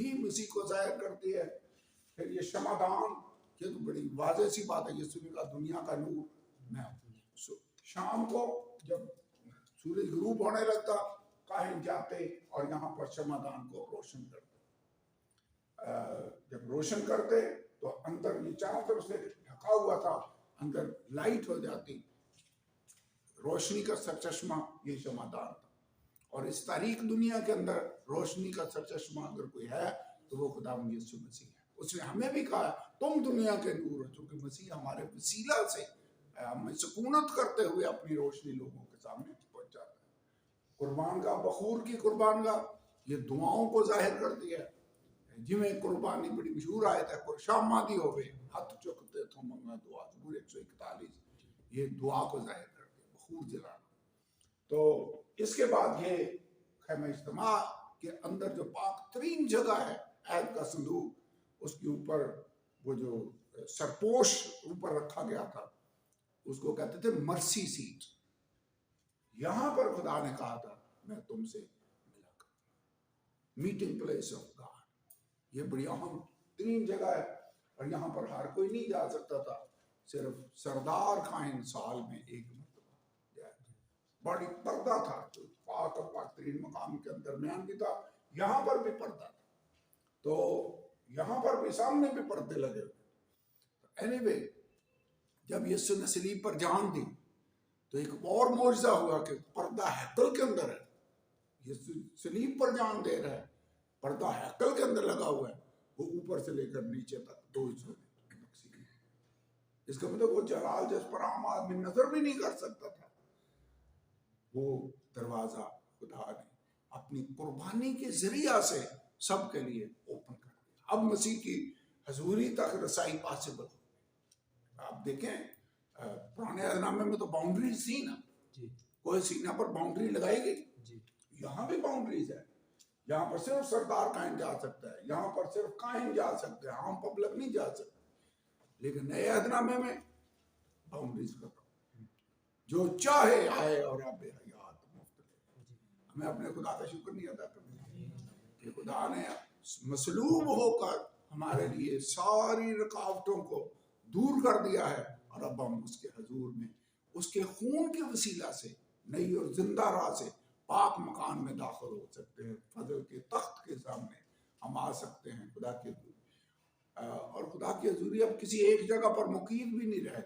بھی مسیح کو ظاہر کرتی ہے. پھر یہ شمعدان، یہ تو بڑی واضح سی بات ہے، یسوع نے کہا دنیا کا نور میں ہوں. شام کو جب سورج غروب ہونے لگتا کاہن جاتے اور یہاں پر شمعدان کو روشن کرتے. جب روشن کرتے تو اندر یہ چاروں طرف سے ڈھکا ہوا تھا، اندر لائٹ ہو جاتی. روشنی کا سرچشمہ یہ شمعدان تھا. اور اس تاریک دنیا کے اندر روشنی کا سرچشمہ اگر کوئی ہے تو وہ خداوند یسوع مسیح ہے. اس نے ہمیں بھی کہا تم دنیا کے نور ہو، چونکہ مسیح ہمارے وسیلہ سے ہمیں سکونت کرتے ہوئے اپنی روشنی لوگوں کے سامنے پہنچاتا ہے. قربان گاہ، بخور کی قربان گاہ، یہ دعاؤں کو ظاہر کرتی ہے. جویں قربانی بڑی مشہور آیت ہے، شامادی ہوئے ہاتھ چکتے تھو منگا دعا، زبور 141، یہ دعا کو ظاہر کرتی ہے، بخور جلانا. تو اس کے بعد یہ خیمہ اجتماع کے اندر جو پاک ترین جگہ ہے، عہد کا صندوق، اس کے اوپر وہ جو سرپوش اوپر رکھا گیا تھا اس کو کہتے تھے مرسی سیٹ. یہاں پر خدا نے کہا تھا میں تم سے ملا کروں، میٹنگ پلیس آف گاڈ. یہ بڑی اہم ترین جگہ ہے اور یہاں پر ہر کوئی نہیں جا سکتا تھا، صرف سردار کائن سال میں ایک مرتبہ جائے. بڑی پردہ تھا، پاک اور پاک ترین مقام کے درمیان بھی تھا، یہاں پر بھی پردہ تھا. تو یہاں پر بھی سامنے بھی پردے لگے ہوئے. اینیوے جب یسوع نے صلیب پر جان دی تو ایک اور معجزہ ہوا کہ پردہ ہیکل کے اندر ہے. یسوع صلیب پر جان دے رہا ہے، پردہ ہیکل کے اندر لگا ہوا ہے، وہ اوپر سے لے کر نیچے تک 2 حصوں میں تقسیم ہے. اس کا مطلب وہ جلال جس پر عام آدمی نظر بھی نہیں کر سکتا تھا، وہ دروازہ خدا نے اپنی قربانی کے ذریعہ سے سب کے لیے اوپن کر دیا. اب مسیح کی حضوری تک رسائی پاسبل. آپ دیکھیں پرانے عہد نامے میں تو باؤنڈریز تھی نا، کوئی سینہ پر باؤنڈری لگائی گئی. یہاں بھی باؤنڈریز ہے. یہاں پر صرف سردار کائن جا سکتا ہے، یہاں پر صرف کائن جا سکتے ہیں، عام پبلک نہیں جا سکتے. لیکن نئے عہد نامے میں باؤنڈریز ختم، جو چاہے آئے اور آپ حیات مفت لے. ہمیں اپنے خدا کا شکر نہیں ادا کرنا کہ خدا نے مصلوب ہو کر ہمارے لیے ساری رکاوٹوں کو دور کر دیا ہے، اور اب ہم اس کے حضور میں اس کے خون کے وسیلہ سے نئی اور زندہ راہ سے پاک مکان میں داخل ہو سکتے ہیں. فضل کے تخت کے سامنے ہم آ سکتے ہیں خدا کی حضوری. اور خدا کی حضوری اب کسی ایک جگہ پر مقید بھی نہیں رہے.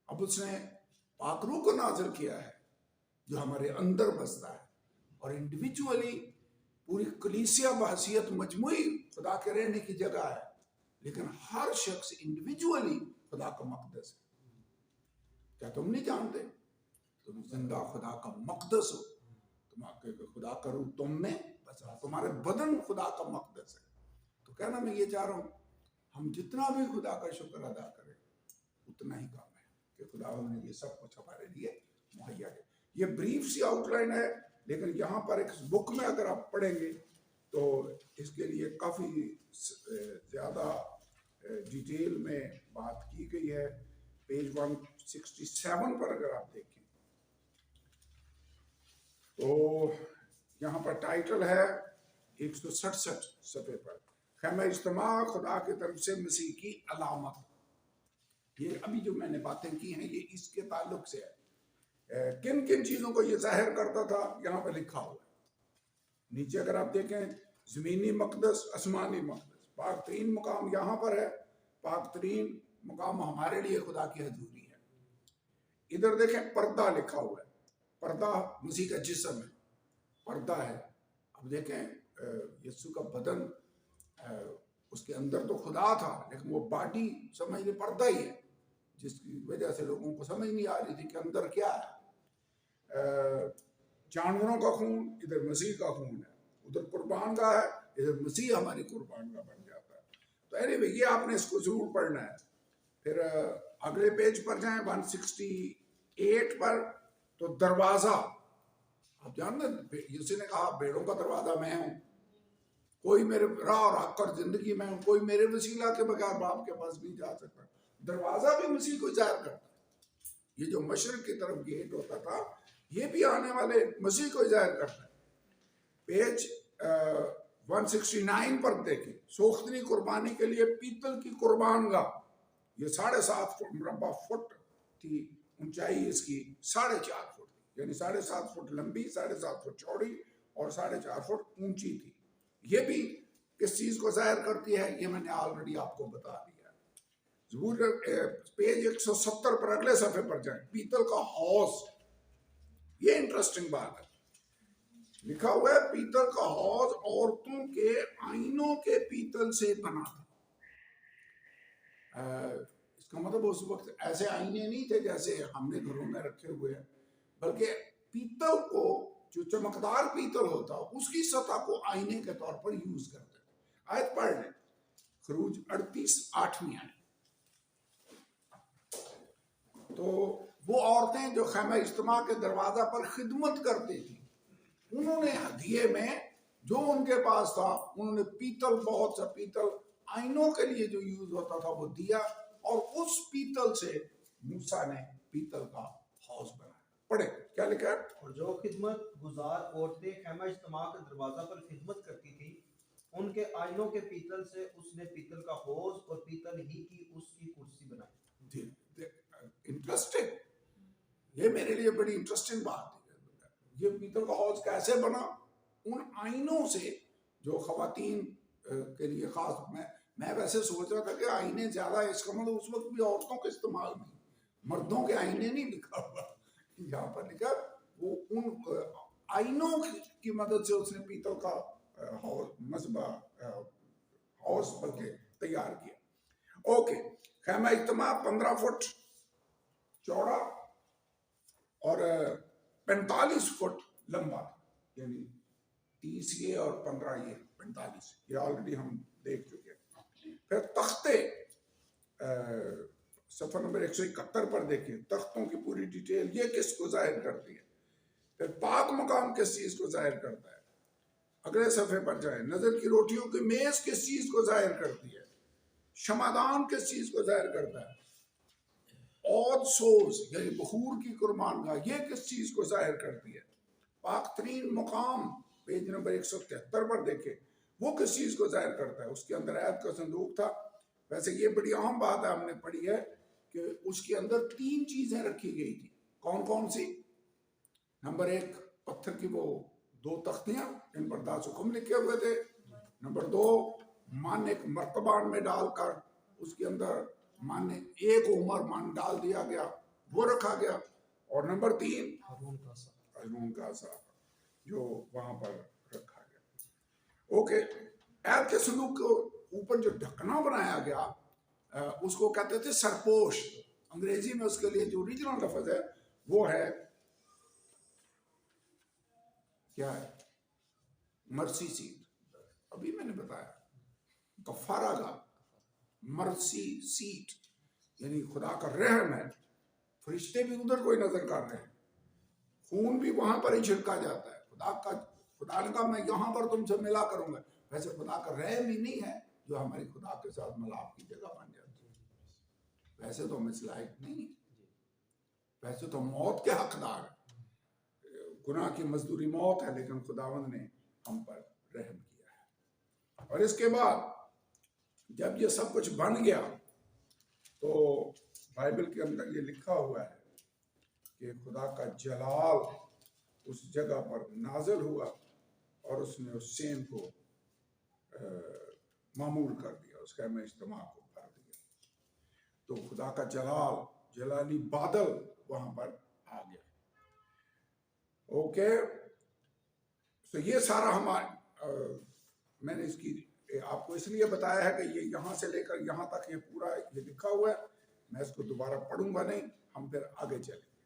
اب اس نے پاک روح کو نازل کیا ہے جو ہمارے اندر بستا ہے، اور انڈیویجولی پوری کلیسیا بحیثیت مجموعی خدا کے رہنے کی جگہ ہے، لیکن ہر شخص انڈیویجولی خدا کا مقدس ہے. کیا تم نہیں جانتے تم زندہ خدا کا مقدس ہو؟ خدا کا روح تم میں بسا، تمہارے بدن خدا کا مقدس ہے. تو کہنا میں یہ چاہ رہا ہوں ہم جتنا بھی خدا کا شکر ادا کریں اتنا ہی کام ہے کہ خدا نے یہ سب کچھ ہمارے لیے مہیا ہے. یہ بریف سی آؤٹ لائن ہے، لیکن یہاں پر ایک بک میں اگر آپ پڑھیں گے تو اس کے لیے کافی زیادہ ڈیٹیل میں بات کی گئی ہے. پیج 167 پر اگر آپ دیکھیں تو یہاں پر ٹائٹل ہے 167 صفحے پر، خیمہ اجتماع خدا کی طرف سے مسیح کی علامت. یہ ابھی جو میں نے باتیں کی ہیں یہ اس کے تعلق سے ہے. کن کن چیزوں کو یہ ظاہر کرتا تھا یہاں پہ لکھا ہوا ہے. نیچے اگر آپ دیکھیں زمینی مقدس، آسمانی مقدس، پاک ترین مقام یہاں پر ہے. پاک ترین مقام ہمارے لیے خدا کی حضوری ہے. ادھر دیکھیں پردہ لکھا ہوا ہے، پردہ مسیح کا جسم ہے، پردہ ہے. اب دیکھیں یسوع کا بدن، اس کے اندر تو خدا تھا لیکن وہ باڈی سمجھ لیں پردہ ہی ہے، جس کی وجہ سے لوگوں کو سمجھ نہیں آ رہی تھی کہ اندر کیا ہے. جانوروں کا خون، ادھر مسیح کا خون ہے. ادھر قربان گاہ ہے، ادھر مسیح ہماری قربان گاہ بن جاتا ہے. تو اینیوے یہ آپ نے اس کو ضرور پڑھنا ہے. پھر اگلے پیج پر جائیں 168 پر، تو دروازہ آپ جانتے یسوع نے کہا بھیڑوں کا دروازہ میں ہوں، کوئی میرے راہ اور حق اور زندگی میں ہوں، کوئی میرے وسیلہ کے بغیر باپ کے پاس نہیں جا سکتا. دروازہ بھی مسیح کو ظاہر کرتا ہے. یہ جو مشرق کی طرف گیٹ ہوتا تھا یہ بھی آنے والے مسیح کو ظاہر کرتا ہے. پیج 169 پر دیکھیں، سوختنی قربانی کے لیے پیتل کی قربان گاہ، یہ 7.5 فٹ مربع فٹ تھی، اونچائی اس کی 4.5 فٹ، یعنی 7.5 فٹ لمبی، 7.5 فٹ چوڑی اور 4.5 فٹ اونچی تھی۔ یہ بھی کس چیز کو ظاہر کرتی ہے، یہ میں نے آلریڈی آپ کو بتا دیا۔ زبور پیج 170 پر اگلے صفحے پر جائیں، پیتل کا حوض، یہ انٹرسٹنگ بات ہے، لکھا ہوا ہے پیتل کا حوض عورتوں کے آئینوں کے پیتل سے بنا تھا۔ اس کا مطلب اس وقت ایسے آئینے نہیں تھے جیسے ہم نے گھروں میں رکھے ہوئے ہیں، بلکہ پیتل کو، جو چمکدار پیتل ہوتا اس کی سطح کو آئینے کے طور پر یوز کرتے تھے۔ آیت پڑھ لیں، خروج 38:8 آئے۔ تو وہ عورتیں جو خیمہ اجتماع کے دروازہ پر خدمت کرتی تھیں، انہوں نے ہدیے میں جو ان کے پاس تھا، انہوں نے پیتل، بہت سا پیتل آئینوں کے لیے جو یوز ہوتا تھا وہ دیا، اور اس پیتل سے موسیٰ نے پیتل کا حوض بنایا۔ پڑھیں کیا لکھا ہے۔ اور جو خدمت گزار عورتیں خیمہ اجتماع کے دروازہ پر خدمت کرتی تھی، ان کے آئینوں کے پیتل سے اس نے پیتل کا حوض اور پیتل ہی کی اس کی کرسی بنائی۔ انٹرسٹنگ، یہ میرے لیے بڑی انٹرسٹنگ بات ہے۔ یہ پیتل کا حوض کیسے بنا؟ ان آئینوں سے جو خواتین کے لیے خاص، میں ویسے سوچ رہا تھا کہ آئینے زیادہ، اس کا مطلب اس وقت بھی عورتوں کے استعمال میں، مردوں کے آئینے نہیں لکھا ہوا، یہاں پر لکھا وہ ان آئینوں کی مدد سے اس نے پیتل کا مذبح حوض بلکہ تیار کیا۔ اوکے، خیمہ اجتماع 15 فٹ چوڑا اور 45 فٹ لمبا، یعنی 30 یہ اور 15 یہ 45، یہ آلریڈی ہم دیکھ چکے ہیں۔ پھر تختے، صفحہ نمبر 171 پر دیکھیں، تختوں کی پوری ڈیٹیل، یہ کس کو ظاہر کرتی ہے؟ پھر پاک مقام کس چیز کو ظاہر کرتا ہے؟ اگلے صفحے پر جائیں، نظر کی روٹیوں کی میز کس چیز کو ظاہر کرتی ہے؟ شمعدان کس چیز کو ظاہر کرتا ہے؟ عود سوز یعنی بخور کی قربان گاہ، یہ کس چیز کو ظاہر کرتی ہے؟ پاک ترین مقام، پیج نمبر 173 پر دیکھیں، وہ کس چیز کو ظاہر کرتا ہے؟ اس کے اندر عہد کا صندوق تھا۔ ویسے یہ بڑی اہم بات ہے، ہم نے پڑھی ہے کہ اس کے اندر 3 چیزیں رکھی گئی تھی۔ کون کون سی؟ نمبر 1، پتھر کی وہ 2 تختیاں جن پر 10 حکم لکھے ہوئے تھے۔ نمبر 2، من ایک مرتبان میں ڈال کر اس کے اندر من 1 عمر من ڈال دیا گیا، وہ رکھا گیا۔ اور نمبر 3، ہارون کا عصا جو وہاں پر رکھا گیا۔ اوکے، عہد کے صندوق کو اوپر جو ڈھکنا بنایا گیا اس کو کہتے تھے سرپوش، انگریزی میں اس کے لیے جو اوریجنل لفظ ہے وہ ہے کیا ہے؟ مرسی سیٹ، ابھی میں نے بتایا، کفارہ گاہ، مرسی سیٹ یعنی خدا کا رحم ہے، فرشتے بھی ادھر کوئی نظر کر رہے ہیں، خون بھی وہاں پر ہی چھڑکا جاتا ہے۔ خدا نے کہا میں یہاں پر تم سے ملا کروں گا۔ ویسے خدا کا رحم ہی نہیں ہے جو ہماری خدا کے ساتھ ملاپ کی جگہ بن جاتی ہے، ویسے تو ہم اس لائق نہیں، ویسے تو موت کے حقدار ہیں، گناہ کی مزدوری موت ہے، لیکن خداوند نے ہم پر رحم کیا ہے۔ اور اس کے بعد جب یہ سب کچھ بن گیا تو بائبل کے اندر یہ لکھا ہوا ہے کہ خدا کا جلال اس جگہ پر نازل ہوا اور اس نے اس سین کو معمور کر دیا، اس خیمہ اجتماع کو کر دیا۔ تو خدا کا جلال، جلالی بادل وہاں پر آ گیا۔ اوکے، تو یہ سارا میں نے اس کی آپ کو اس لیے بتایا ہے کہ یہ یہاں سے لے کر یہاں تک یہ پورا یہ لکھا ہوا ہے، میں اس کو دوبارہ پڑھوں گا نہیں، ہم پھر آگے چلیں گے،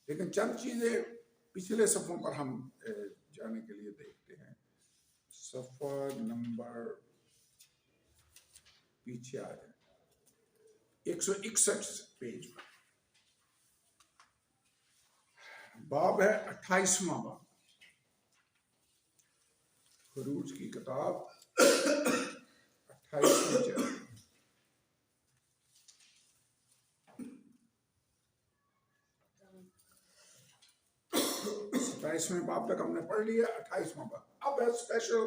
لیکن چند چیزیں پچھلے صفحوں پر ہم جانے کے لیے دیکھتے ہیں۔ صفحہ نمبر پیچھے آ جائیں، 161 پیج پر، باب ہے 28واں باب، خروج کی کتاب 28واں جلد، 27ویں باب تک ہم نے پڑھ لیا، 28واں باب اب ہے اسپیشل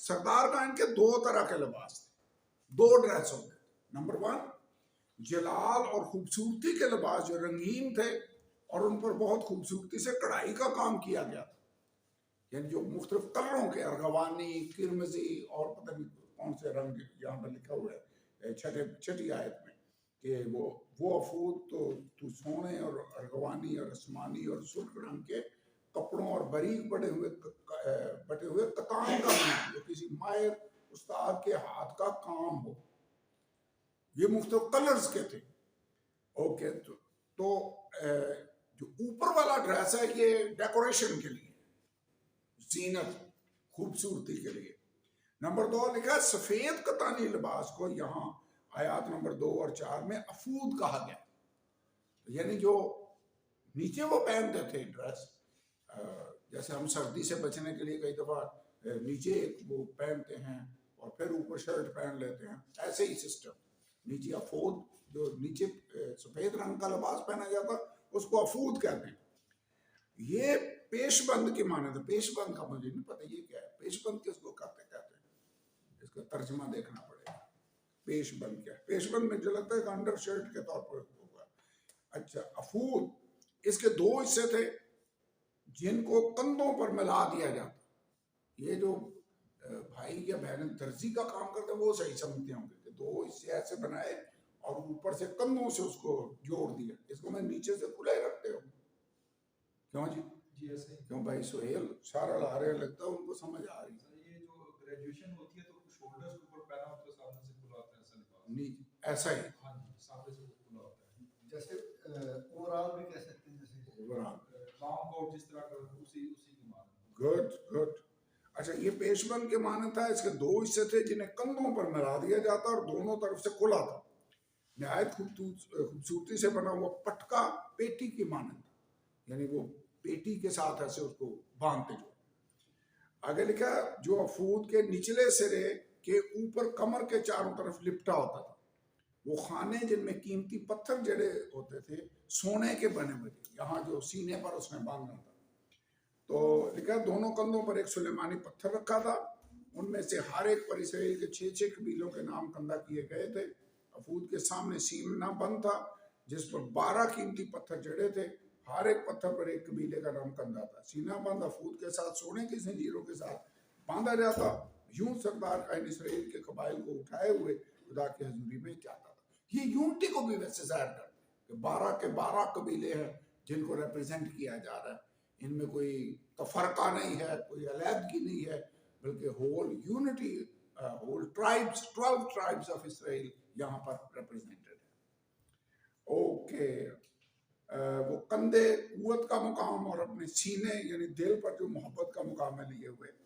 سردار کا ان کے دو طرح کے لباس تھے, دو ڈریس ہوتے تھے. نمبر 1 جلال اور خوبصورتی کے لباس جو رنگین تھے اور ان پر بہت خوبصورتی سے کڑھائی کا کام کیا گیا تھا, یعنی جو مختلف کلروں کے ارغوانی, کرمزی اور پتہ نہیں کون سے رنگ یہاں پر لکھا ہوا ہے چھٹی آیت میں کہ وہ افود تو سونے اور ارغوانی اور آسمانی اور سرخ رنگ کے کپڑوں اور باریک بٹے ہوئے کتان کا بنا جو کسی ماہر استاد کے ہاتھ کا کام ہو. یہ مختلف کلرز کے تھے. اوکے تو جو اوپر والا ڈریس ہے یہ ڈیکوریشن کے لیے, زینت, خوبصورتی کے لیے. نمبر 2 لکھا ہے سفید کتانی لباس کو یہاں آیات نمبر 2 اور 4 میں افود کہا گیا, یعنی جو نیچے وہ پہنتے تھے ڈریس, جیسے ہم سردی سے بچنے کے لیے کئی دفعہ نیچے وہ پہنتے ہیں اور پھر اوپر شرٹ پہن لیتے ہیں, ایسے ہی سسٹم. نیچے افود, جو نیچے سفید رنگ کا لباس پہنا جاتا اس کو افود کہتے ہیں. یہ پیش بند کی معنی تھا. پیش بند کا مجھے نہیں پتہ یہ کیا ہے, پیش بند کس کو کہتے ہیں, اس کا ترجمہ دیکھنا پڑے گا. پیش بند کیا ہے؟ پیش بند میں جو لگتا ہے کہ انڈر شرٹ کے طور پر ہوگا. اچھا افود, اس کے 2 حصے تھے جن کو کندھوں پر ملا دیا جاتا. یہ جو بھائی یا بہن درزی کا کام کرتے ہیں وہ صحیح سمجھتے ہوں گے کہ 2 حصے ایسے بنائے اور اوپر سے کندھوں سے اس کو جوڑ دیا. اس کو میں نیچے سے کھلا ہی رکھتے ہوں. کیوں جی؟ ایسے کیوں بھائی سہیل سارا لا رہے لگتا ہے ان کو سمجھ آ رہی ہے. یہ جو گریجویشن ہوتی ہے تو شولڈرز کے اوپر پہنا ہوتا ہے, سامنے سے کھلا ہوتا ہے ایسا لباس. نہیں ایسا ہی. ہاں جی, سامنے سے کھلا ہوتا ہے. جیسے اوور آل بھی کہہ سکتے ہیں, جیسے لانگ کوٹ جس طرح کا اسی کی معنی. گڈ. اچھا یہ پیش بند کے معنی تھا. اس کے 2 حصے تھے جنہیں کندھوں پر ملا دیا جاتا اور دونوں طرف سے کھلا تھا. نہایت خوبصورتی سے بنا ہوا پٹکا پیٹی کی معنی تھا, یعنی وہ پیٹی کے ساتھ ایسے اس کو باندھتے جو. آگے لکھا جو افود کے نچلے سرے کے اوپر کمر کے چاروں طرف لپٹا ہوتا تھا. وہ خانے جن میں قیمتی پتھر جڑے ہوتے تھے سونے کے بنے ہوئے تھے, یہاں جو سینے پر اس میں باندھنا تھا. تو لکھا دونوں کندھوں پر ایک سلیمانی پتھر رکھا تھا. ان میں سے ہر ایک پر اسرائیل کے 6 قبیلوں کے نام کندہ کیے گئے تھے. افود کے سامنے سینا بند تھا جس پر 12 قیمتی پتھر جڑے تھے. ہر ایک پتھر پر ایک قبیلے کا نام کندہ تھا. سینہ بند افود کے ساتھ سونے کی زنجیروں کے ساتھ باندھا جاتا. یوں سردار کائن اسرائیل کے قبائل کو اٹھائے ہوئے خدا کی حضوری میں جاتا تھا. یہ یونٹی کو بھی ویسے ظاہر کرتا ہے کہ 12 کے 12 قبیلے ہیں جن کو ریپرزینٹ کیا جا رہا ہے. ان میں کوئی تفرقہ نہیں ہے, کوئی علیحدگی نہیں ہے, بلکہ whole unity, whole tribes, 12 tribes of Israel یہاں پر ریپرزینٹڈ ہے. اوکے وہ کندھے قوت کا مقام اور اپنے سینے یعنی دل پر جو محبت کا مقام ہے لیے ہوئے.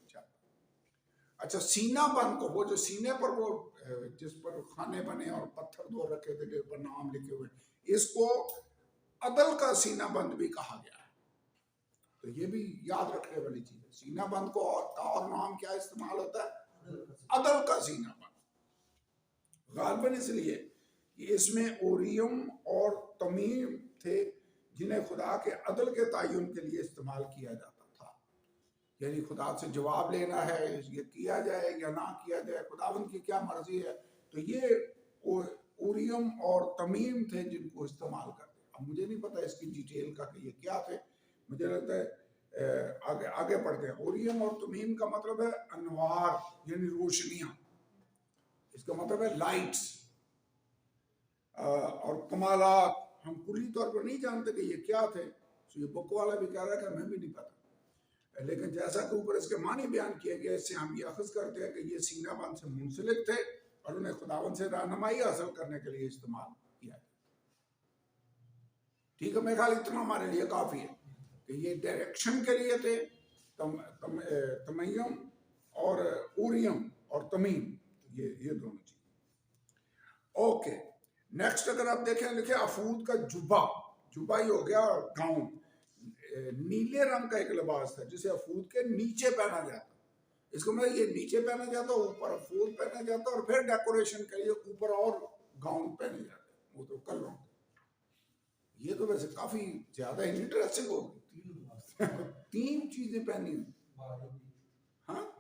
اچھا سینہ بند کو, وہ جو سینے پر وہ جس پر خانے بنے اور پتھر 2 رکھے تھے جس پر نام لکھے ہوئے, اس کو عدل کا سینہ بند بھی کہا گیا ہے. تو یہ بھی یاد رکھنے والی چیز ہے. سینہ بند کو اور نام کیا استعمال ہوتا ہے؟ عدل کا سینہ بند. غالباً اس لیے کہ اس میں اوریم اور تمیم تھے جنہیں خدا کے عدل کے تعین کے لیے استعمال کیا جاتا تھا. یعنی خدا سے جواب لینا ہے, یہ کیا جائے یا نہ کیا جائے, خداوند کی کیا مرضی ہے. تو یہ اوریم اور تمیم تھے جن کو استعمال کرتے. اب مجھے نہیں پتا اس کی ڈیٹیل کا کہ یہ کیا تھے. مجھے لگتا ہے آگے پڑھتے ہیں. اوریم اور تمیم کا مطلب ہے انوار یعنی روشنیاں, اس کا مطلب ہے لائٹس اور کمالات. ہم کلی طور پر نہیں جانتے کہ یہ کیا تھے. یہ بک والا بھی کہہ رہا ہے کہ ہمیں بھی نہیں پتا, لیکن جیسا کہ اوپر اس کے معنی بیان کیے گئے اس سے ہم یہ اخذ کرتے ہیں کہ یہ سینہ بند سے منسلک تھے اور انہیں خداوند سے رہنمائی حاصل کرنے کے لیے استعمال کیا. ٹھیک ہے, میرے خیال اتنا ہمارے لیے کافی ہے کہ یہ ڈائریکشن کے لیے تھے تمیم اور اوریم اور تمیم, یہ دونوں چیز. اوکے نیکسٹ اگر آپ دیکھیں لکھے افود کا جبہ ہی ہو گیا گاؤن. نیلے رنگ کا ایک لباس تھا جسے افود کے نیچے پہنا جاتا. اس کو مطلب یہ نیچے پہنا جاتا, اوپر افود پہنا جاتا اور پھر ڈیکوریشن کے لیے اوپر اور گاؤن پہنے جاتے. وہ تو کلروں. یہ تو ویسے کافی زیادہ انٹرسٹنگ ہوگی. 3 چیزیں پہنی ہوئی. ہاں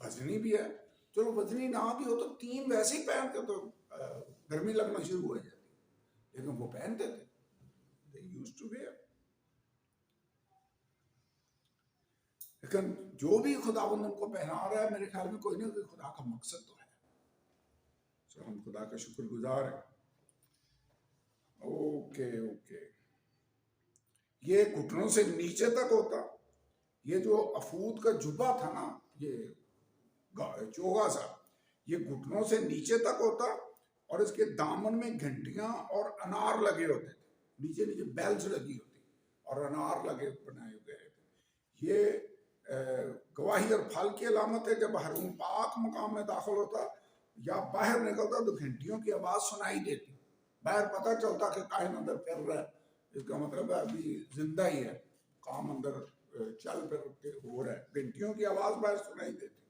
وزنی بھی ہے. چلو وزنی نہ بھی ہو تو 3 ویسے ہی پہن کے تو گرمی لگنا شروع ہو جاتی, لیکن وہ پہنتے تھے. They used to wear. لیکن جو بھی خداوند ان کو پہنا رہا ہے میرے خیال میں کوئی نہیں کوئی خدا کا مقصد تو ہے. سو ہم خدا کا شکر گزار ہیں. اوکے. یہ گھٹنوں سے نیچے تک ہوتا. یہ جو افود کا جبہ تھا نا, یہ چوگا سا, یہ گھٹنوں سے نیچے تک ہوتا اور اس کے دامن میں گھنٹیاں اور انار لگے ہوتے تھے. نیچے بیلز لگی ہوتی اور انار لگے بنائے ہوئے تھے. یہ گواہی اور پھل کی علامت ہے. جب ہارون پاک مقام میں داخل ہوتا یا باہر نکلتا تو گھنٹیوں کی آواز سنائی دیتی. باہر پتہ چلتا کہ کائن اندر پھر رہا ہے, اس کا مطلب ہے ابھی زندہ ہی ہے, کام اندر چل پھر کے ہو رہا ہے. گھنٹیوں کی آواز باہر سنائی دیتی.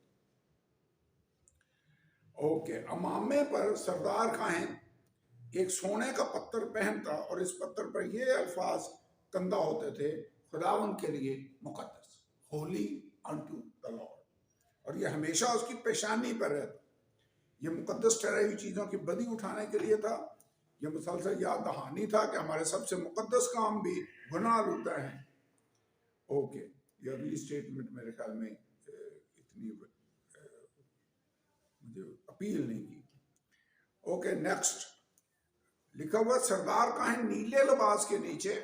اوکے. امامے پر سردار کاہن ایک سونے کا پتھر پہنتا اور اس پتھر پر یہ الفاظ کندہ ہوتے تھے, خداوند کے لیے مقدس, ہولی انٹو دا لارڈ. اور یہ ہمیشہ اس کی پیشانی پر رہتا. یہ مقدس ٹھہرائی ہوئی چیزوں کی بدی اٹھانے کے لیے تھا. یہ مسلسل یاد دہانی تھا کہ ہمارے سب سے مقدس کام بھی گناہ آلودہ ہیں. اوکے. یہ اگلی سٹیٹمنٹ میرے خیال میں اتنی مجھے اپیل نہیں کی. اوکے نیکسٹ لکھا ہوا سردار کاہن نیلے لباس کے نیچے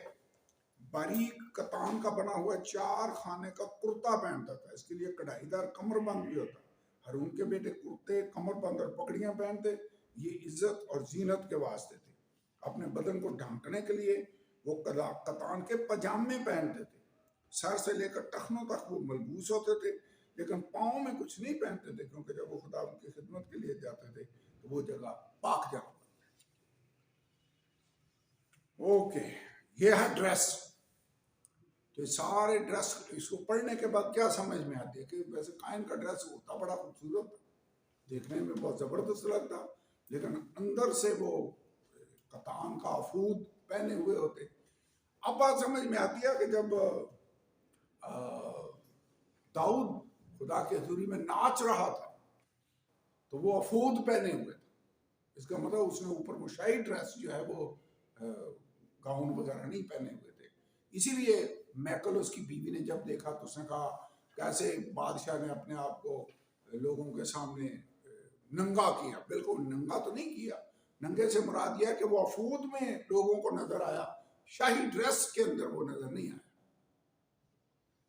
باریک کتان کا بنا ہوا 4 خانے کا کرتا پہنتا تھا. اس کے لیے کڑھائی دار کمر بند بھی ہوتا. ہارون کے بیٹے کرتے, کمر بند اور پگڑیاں پہنتے. یہ عزت اور زینت کے واسطے تھے. اپنے بدن کو ڈھانکنے کے لیے وہ کتان کے پجامے پہنتے تھے. سر سے لے کر ٹخنوں تک وہ ملبوس ہوتے تھے, لیکن پاؤں میں کچھ نہیں پہنتے تھے, کیونکہ جب وہ خدا ان کی خدمت کے لیے جاتے تھے تو وہ جگہ پاک جگہ. اوکے. یہ ہے ڈریس. تو سارے ڈریس اس کو پڑھنے کے بعد کیا سمجھ میں آتی ہے کہ ویسے کائن کا ڈریس ہوتا بڑا خوبصورت, دیکھنے میں بہت زبردست لگتا, لیکن اندر سے وہ کتان کا افود پہنے ہوئے ہوتے. اب بات سمجھ میں آتی ہے کہ جب داؤد خدا کی حضوری میں ناچ رہا تھا تو وہ افود پہنے ہوئے تھے. اس کا مطلب اس نے اوپر مشائی ڈریس جو ہے وہ گاؤن وغیرہ نہیں پہنے ہوئے تھے. اسی لیے میکل اس کی بیوی نے جب دیکھا تو اس نے کہا کیسے بادشاہ نے اپنے آپ کو لوگوں کے سامنے ننگا کیا. بالکل ننگا تو نہیں کیا. ننگے سے مراد یہ ہے کہ وہ افود میں لوگوں کو نظر آیا, شاہی ڈریس کے اندر وہ نظر نہیں آیا.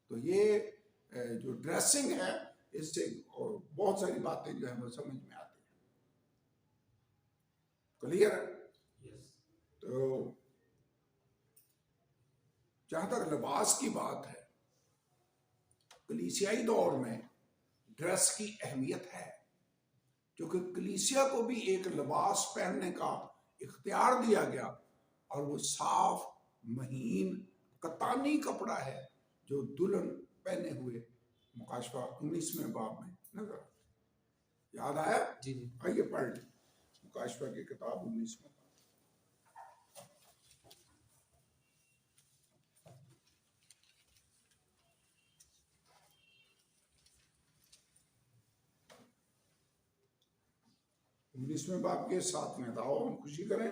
تو یہ جو ڈریسنگ ہے اس سے بہت ساری باتیں جو ہیں وہ سمجھ میں آتی ہیں. کلیئر ہے؟ تو جہاں تک لباس کی بات ہے, کلیسیائی دور میں ڈریس کی اہمیت ہے, کیونکہ کلیسیا کو بھی ایک لباس پہننے کا اختیار دیا گیا, اور وہ صاف مہین کتانی کپڑا ہے جو دلہن پہنے ہوئے مکاشفہ 19ویں باب میں نظر آتا. یاد آیا؟ جی. آئیے پڑھ لیں مکاشفہ کی کتاب 19ویں. باب کے 7 دعو ہم خوشی کریں,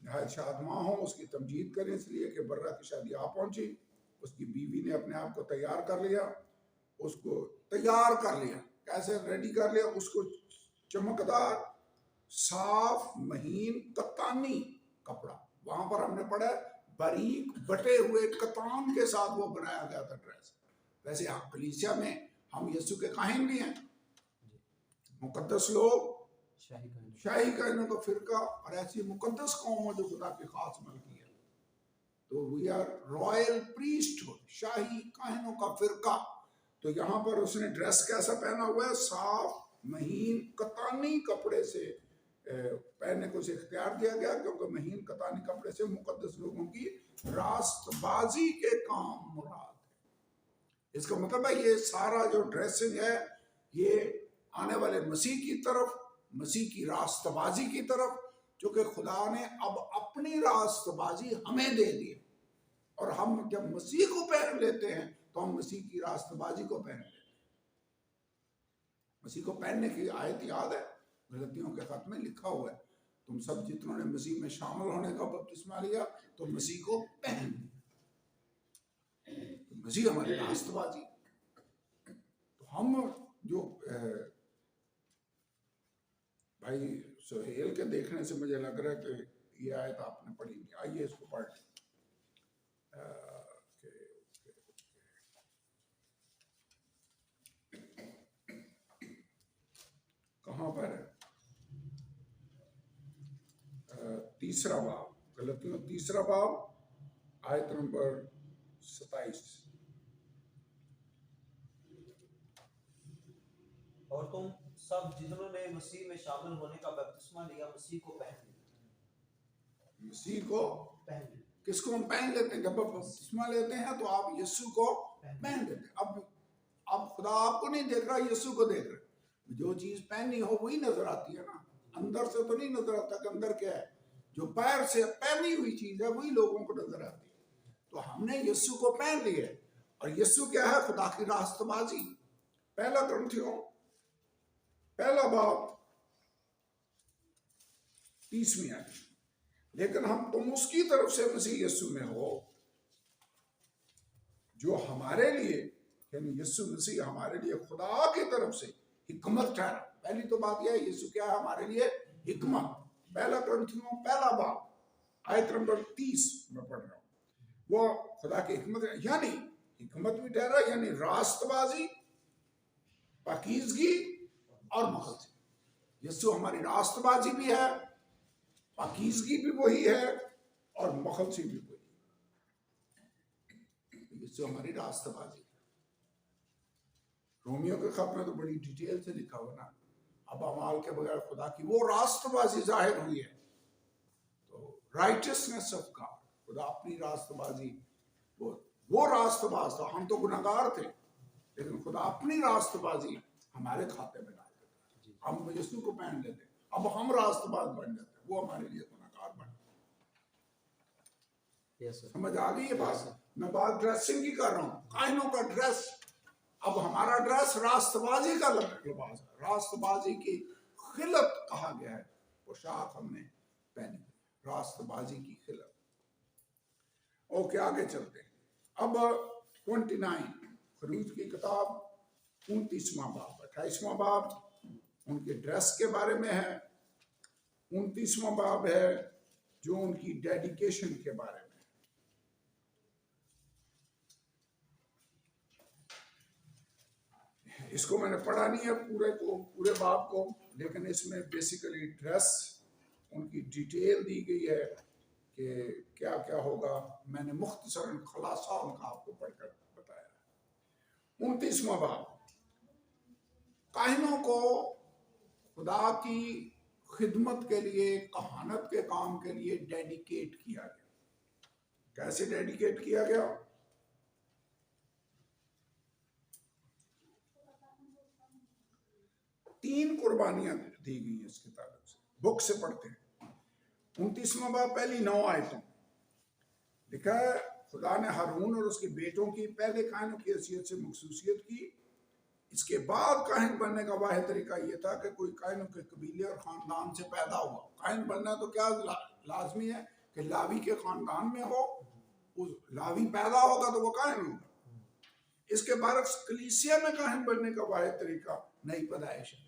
نہایت شادماں ہوں, اس کی تمجید کریں, اس لیے کہ برہ کی شادی آ پہنچی. اس کی بیوی نے اپنے آپ کو تیار کر لیا. اس کو تیار کر لیا, کیسے ریڈی کر لیا؟ اس کو چمکدار صاف مہین کتانی کپڑا, وہاں پر ہم نے پڑھا باریک بٹے ہوئے کتان کے ساتھ وہ بنایا گیا تھا ڈریس. ویسے کلیسیا میں ہم یسوع کے کاہن بھی ہیں, مقدس لوگ, شاہی کائنوں کا فرقہ, اور ایسی مقدس قوم ہے جو خدا کی خاص ملکی ہے. تو وی آر رائل پریسٹہڈ, شاہی کائنوں کا فرقہ. تو یہاں پر اس نے ڈریس کیسا پہنا ہوا ہے؟ صاف مہین کتانی کپڑے سے پہننے کو اسے اختیار دیا گیا, کیونکہ مہین کتانی کپڑے سے مقدس لوگوں کی راست بازی کے کام مراد ہے. اس کا مطلب ہے یہ سارا جو ڈریسنگ ہے یہ آنے والے مسیح کی طرف, مسیح کی راست بازی کی طرف, چونکہ خدا نے اب اپنی راست بازی ہمیں دے دی, اور ہم جب مسیح کو پہن لیتے ہیں تو ہم مسیح کی راست بازی کو پہن لیتے ہیں. مسیح کو پہننے کی آیت یاد ہے، غلطیوں کے خط میں لکھا ہوا ہے، تم سب جتنوں نے مسیح میں شامل ہونے کا بپتسمہ لیا تو مسیح کو پہن لیا۔ تو مسیح ہماری راست بازی۔ تو ہم جو بھائی سہیل کے دیکھنے سے مجھے لگ رہا ہے کہ یہ آیت آپ نے پڑھی نہیں، آئیے اس کو پڑھ لیں۔ کہاں پر ہے؟ تیسرا باب، غلطیوں تیسرا باب آیت نمبر 27۔ اور تم سب جنہوں نے مسیح میں شامل ہونے کا بپتسمہ لیا مسیح کو پہن لیا۔ مسیح کو پہن لیا۔ کس کو ہم پہن لیتے ہیں؟ جب آپ بپتسمہ لیتے ہیں تو آپ یسوع کو پہن لیتے ہیں۔ اب خدا آپ کو نہیں دیکھ رہا، یسوع کو دیکھ رہا ہے۔ جو چیز پہنی ہو وہی نظر آتی ہے نا، اندر سے تو نہیں نظر آتا کہ اندر کیا ہے۔ جو باہر سے پہنی ہوئی چیز ہے وہی لوگوں کو نظر آتی ہے۔ تو ہم نے یسوع کو پہن لیا ہے، اور یسوع کیا ہے؟ خدا کی راست بازی۔ پہلا کرنتھیوں پہلا باب 30ویں آیت، لیکن ہم تم اس کی طرف سے مسیح یسوع میں ہو جو ہمارے لیے، یعنی یسوع مسیح ہمارے لیے خدا کی طرف سے حکمت ٹھہرا۔ پہلی تو بات یہ ہے یسوع کیا ہے ہمارے لیے؟ حکمت۔ پہلا کرنتھیوں پہلا باب آیت نمبر 30 میں پڑھ رہا ہوں، وہ خدا کی حکمت، یعنی حکمت بھی ٹھہرا، یعنی راست بازی، پاکیزگی اور مخلصی۔ یسوع ہماری راست بازی بھی ہے، پاکیزگی بھی وہی ہے، اور مخلصی بھی وہی ہے۔ یسوع ہماری راست بازی ہے۔ رومیو کے خط میں تو بڑی ڈیٹیل سے لکھا ہوا نا، اب اعمال کے بغیر خدا کی وہ راست بازی ظاہر ہوئی ہے۔ تو رائٹسنس آف گاڈ، خدا اپنی راست بازی، وہ راست باز تھا، ہم تو گناہگار تھے، لیکن خدا اپنی راست بازی ہمارے کھاتے میں ڈال دیتا۔ ہم یسوع کو پہن لیتے، اب ہم راست باز بن جاتے، وہ ہمارے لیے گناہگار بن جاتے۔ سمجھ آ گئی یہ بات؟ میں بات ڈریسنگ کی کر رہا ہوں، کائنوں کا ڈریس۔ اب ہمارا ڈریس راست بازی کا لباس ہے، راست بازی کی خلت کہا گیا ہے، پوشاک ہم نے پہنی، راست بازی کی خلت۔ اوکے آگے چلتے ہیں۔ اب 29 خروج کی کتاب 29واں باب، 28واں باب ان کے ڈریس کے بارے میں ہے، 29واں باب ہے جو ان کی ڈیڈیکیشن کے بارے میں ہے۔ اس کو میں نے پڑھا نہیں ہے پورے باب کو، لیکن اس میں بیسیکلی ڈریس ان کی ڈیٹیل دی گئی ہے کہ کیا کیا ہوگا۔ میں نے مختصراً خلاصہ ان کا آپ کو پڑھ کر بتایا۔ 29واں باب کاہنوں کو خدا کی خدمت کے لیے، کہانت کے کام کے لیے ڈیڈیکیٹ کیا گیا۔ کیسے ڈیڈیکیٹ کیا گیا؟ تین قربانیاں دی گئی ہیں اس کے تعلق سے، بک سے پڑھتے ہیں۔ 29واں باب پہلی 9 آیتوں لکھا ہے، خدا نے ہارون اور اس کے بیٹوں کی پہلے کاہنوں کی حیثیت سے مخصوصیت کی۔ اس کے بعد کاہن بننے کا واحد طریقہ یہ تھا کہ کوئی کاہنوں کے قبیلے اور خاندان سے پیدا ہوا۔ کاہن بننا تو کیا لازمی ہے کہ لاوی کے خاندان میں ہو، لاوی پیدا ہوگا تو وہ کاہن ہوگا۔ اس کے برعکس کلیسیا میں کاہن بننے کا واحد طریقہ نئی پیدائش ہے۔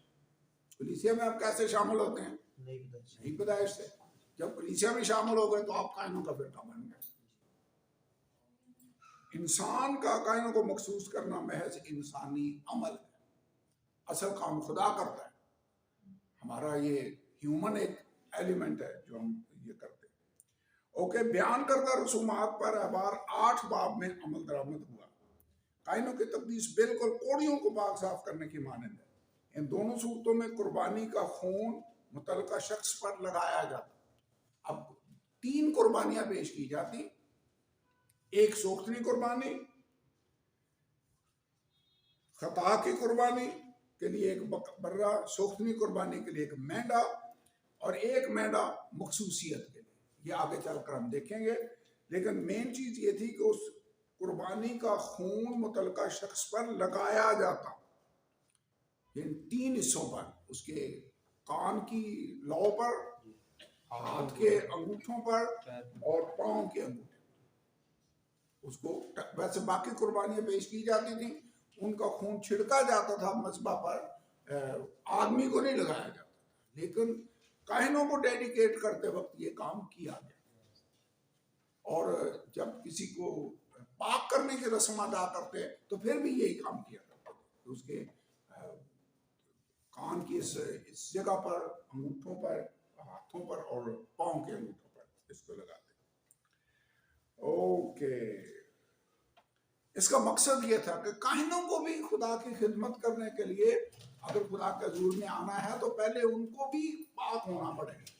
کلیسیا میں آپ کیسے شامل ہوتے ہیں؟ نئی پیدائش سے۔ جب کلیسیا میں شامل ہو گئے تو آپ کاہنوں کا فرقہ بن گئے۔ انسان کا کائنوں کو مخصوص کرنا محض انسانی عمل ہے، اصل کام خدا کرتا ہے۔ ہمارا یہ ہیومن ایک ایلیمنٹ ہے جو ہم یہ کرتے ہیں۔ اوکے، بیان کردہ رسومات پر اعبار 8 باب میں عمل درآمد ہوا۔ کائنوں کی تقدیس بالکل کوڑیوں کو پاک صاف کرنے کی مانند ہے۔ ان دونوں صورتوں میں قربانی کا خون متعلقہ شخص پر لگایا جاتا۔ اب 3 قربانیاں پیش کی جاتی، ایک سوختنی قربانی، خطا کی قربانی کے لیے ایک برا، سوختنی قربانی کے لیے ایک مینڈا، اور ایک مینڈا مخصوصیت کے لیے۔ یہ آگے چل کر ہم دیکھیں گے، لیکن مین چیز یہ تھی کہ اس قربانی کا خون متعلقہ شخص پر لگایا جاتا۔ ان 3 حصوں پر، اس کے کان کی لو پر، ہاتھ کے انگوٹھوں پر اور پاؤں کے انگوٹھے، اس کو ویسے باقی قربانیاں پیش کی جاتی تھیں، ان کا خون چھڑکا جاتا تھا مذبح پر، آدمی کو نہیں لگایا جاتا، لیکن کاہنوں کو ڈیڈیکیٹ کرتے وقت یہ کام کیا گیا۔ اور جب کسی کو پاک کرنے کی رسم ادا کرتے تو پھر بھی یہی کام کیا کرتے، اس کے کان کی اس جگہ پر، انگوٹھوں پر، ہاتھوں پر اور پاؤں کے انگوٹھوں پر اس کو لگاتے۔ اوکے، اس کا مقصد یہ تھا کہ کاہنوں کو بھی خدا کی خدمت کرنے کے لیے اگر خدا کے حضور میں آنا ہے تو پہلے ان کو بھی پاک ہونا پڑے گا،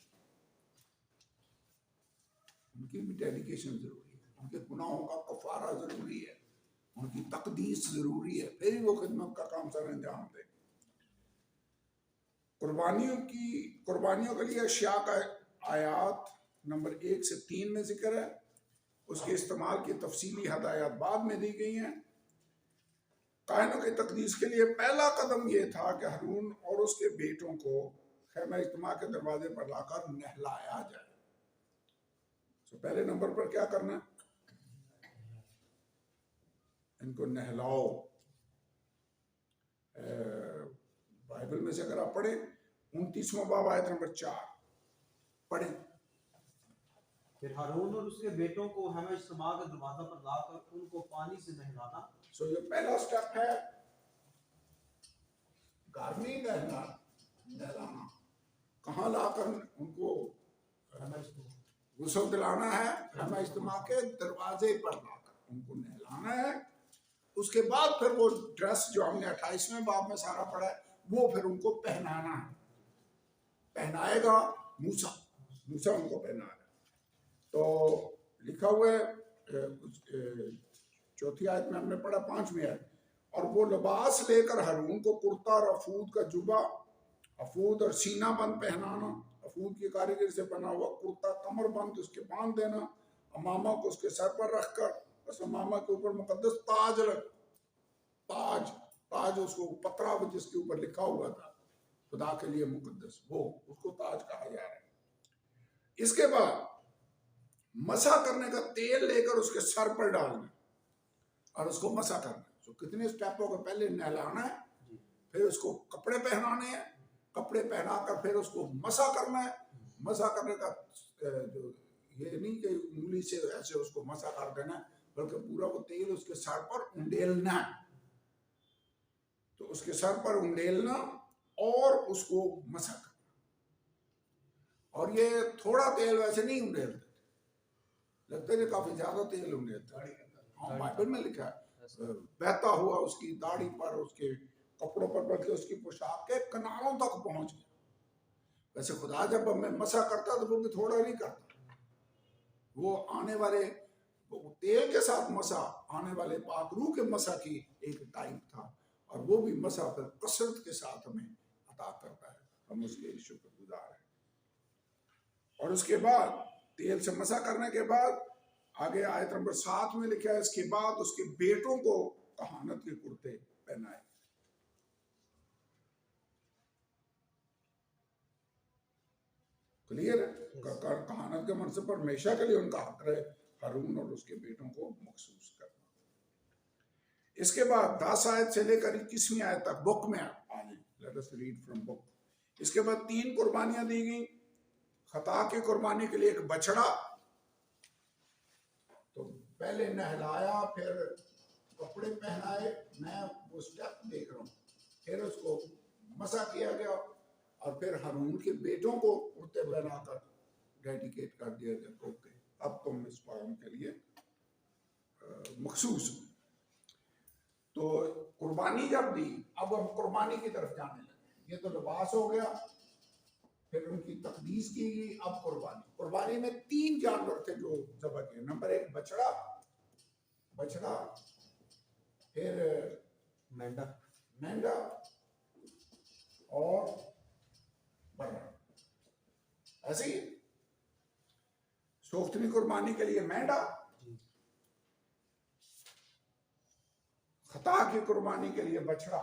ان کی بھی ڈیڈیکیشن ضروری ہے، ان کے گناہوں کا کفارہ ضروری ہے، ان کی تقدیس ضروری ہے، پھر ہی وہ خدمت کا کام سر انجام دے۔ قربانیوں کے لیے اشیاء کا آیات نمبر 1 سے 3 میں ذکر ہے، اس کے استعمال کی تفصیلی ہدایات بعد میں دی گئی ہیں۔ کاہنوں کی تقدیس کے لیے پہلا قدم یہ تھا کہ ہارون اور اس کے بیٹوں کو خیمہ اجتماع کے دروازے پر لا کر نہلایا جائے۔ پہلے نمبر پر کیا کرنا ہے؟ ان کو نہلاؤ۔ بائبل میں سے اگر آپ پڑھیں 29واں باب آیت نمبر 4 پڑھیں۔ پھر ہارون اور اس کے بیٹوں کو خیمہ اجتماع کے دروازہ پر لا کر ان کو پانی سے نہلانا۔ یہ پہلا سٹیپ ہے، گھر میں نہلانا، کہاں لا کر ان کو غسل دلانا ہے؟ خیمہ اجتماع کے دروازے پر لا کر ان کو نہلانا ہے۔ اس کے بعد پھر وہ ڈریس جو ہم نے 28ویں باب میں سارا پڑھا ہے وہ پھر ان کو پہنانا ہے، پہنائے گا موسیٰ ان کو پہنائے گا۔ تو لکھا ہوا ہے 4 آیت میں ہم نے پڑھا، 5ویں آیت، اور وہ لباس لے کر ہارون کو کرتا اور افود کا جبہ، افود اور سینہ بند پہنانا، افود کی کاریگری سے بنا ہوا کرتا کمر بند اس کے باندھ دینا، امامہ کو اس کے سر پر رکھ کر اس امامہ کے اوپر مقدس تاج رکھ، تاج اس کو پترا جس کے اوپر لکھا ہوا تھا خدا کے لیے مقدس، وہ اس کو تاج کہا جا رہا ہے۔ اس کے بعد مسح کرنے کا تیل لے کر اس کے سر پر ڈالنا اور اس کو مسح کرنا۔ تو کتنے سٹیپوں کو؟ پہلے نہلانا ہے، پھر اس کو کپڑے پہنانے ہیں، کپڑے پہنا کر پھر اس کو مسح کرنا ہے۔ مسح کرنے کا جو یہ نہیں کہ انگلی سے ایسے اس کو مسح کر دینا ہے، بلکہ پورا وہ تیل اس کے سر پر انڈیلنا ہے۔ تو اس کے سر پر انڈیلنا اور اس کو مسح کرنا، اور یہ تھوڑا تیل ویسے نہیں انڈیلتے تھے، لگتا ہے کہ کافی زیادہ تیل انڈیلتے تھے۔ ہاں، بائبل میں لکھا ہے بہتا ہوا اس کی داڑھی پر، اس کے کپڑوں پر، بلکہ اس کی پوشاک کے کناروں تک پہنچ گیا۔ ویسے خدا جب ہمیں مسح کرتا تو وہ بھی تھوڑا نہیں کرتا، وہ آنے والے تیل کے ساتھ مسح آنے والے پاک روح کے مسح کی ایک ٹائپ تھا، اور وہ بھی مسح پر کثرت کے ساتھ ہمیں عطا کرتا ہے، ہم اس کے شکر گزار ہیں۔ اور اس کے بعد تیل سے مسح کرنے کے بعد آگے آیت نمبر 7 میں لکھا ہے، اس کے بعد اس کے بیٹوں کو کہانت کے کرتے پہنائے۔ کلیئر ہے؟ کہانت کے منصب پر ہمیشہ کے لیے ان کا حق رہے ہارون اور اس کے بیٹوں کو مخصوص کرنا۔ اس کے بعد 10 آیت سے لے کر 21ویں آیت تک بک میں آئیں، let us read from book۔ اس کے بعد 3 قربانیاں دی گئیں۔ خطا کی قربانی کے لیے ایک بچڑا، تو پہلے نہلایا، پھر کپڑے پہنائے، میں وہ سٹیپ دیکھ رہا ہوں، پھر اس کو مسح کیا گیا، اور پھر ہارون کے بیٹوں کو کرتے پہنا کر ڈیڈیکیٹ کر دیا گیا، اوکے اب تم اس کام کے لیے مخصوص ہو۔ تو قربانی جب دی، اب ہم قربانی کی طرف جانے لگے۔ یہ تو لباس ہو گیا، پھر ان کی تقدیس کی گئی، اب قربانی میں 3 جانور تھے جو ذبح کیے۔ نمبر 1 بچڑا، پھر مینڈا اور برا۔ ایسے ہی سوختنی قربانی کے لیے مینڈا، خطا کی قربانی کے لیے بچڑا،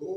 2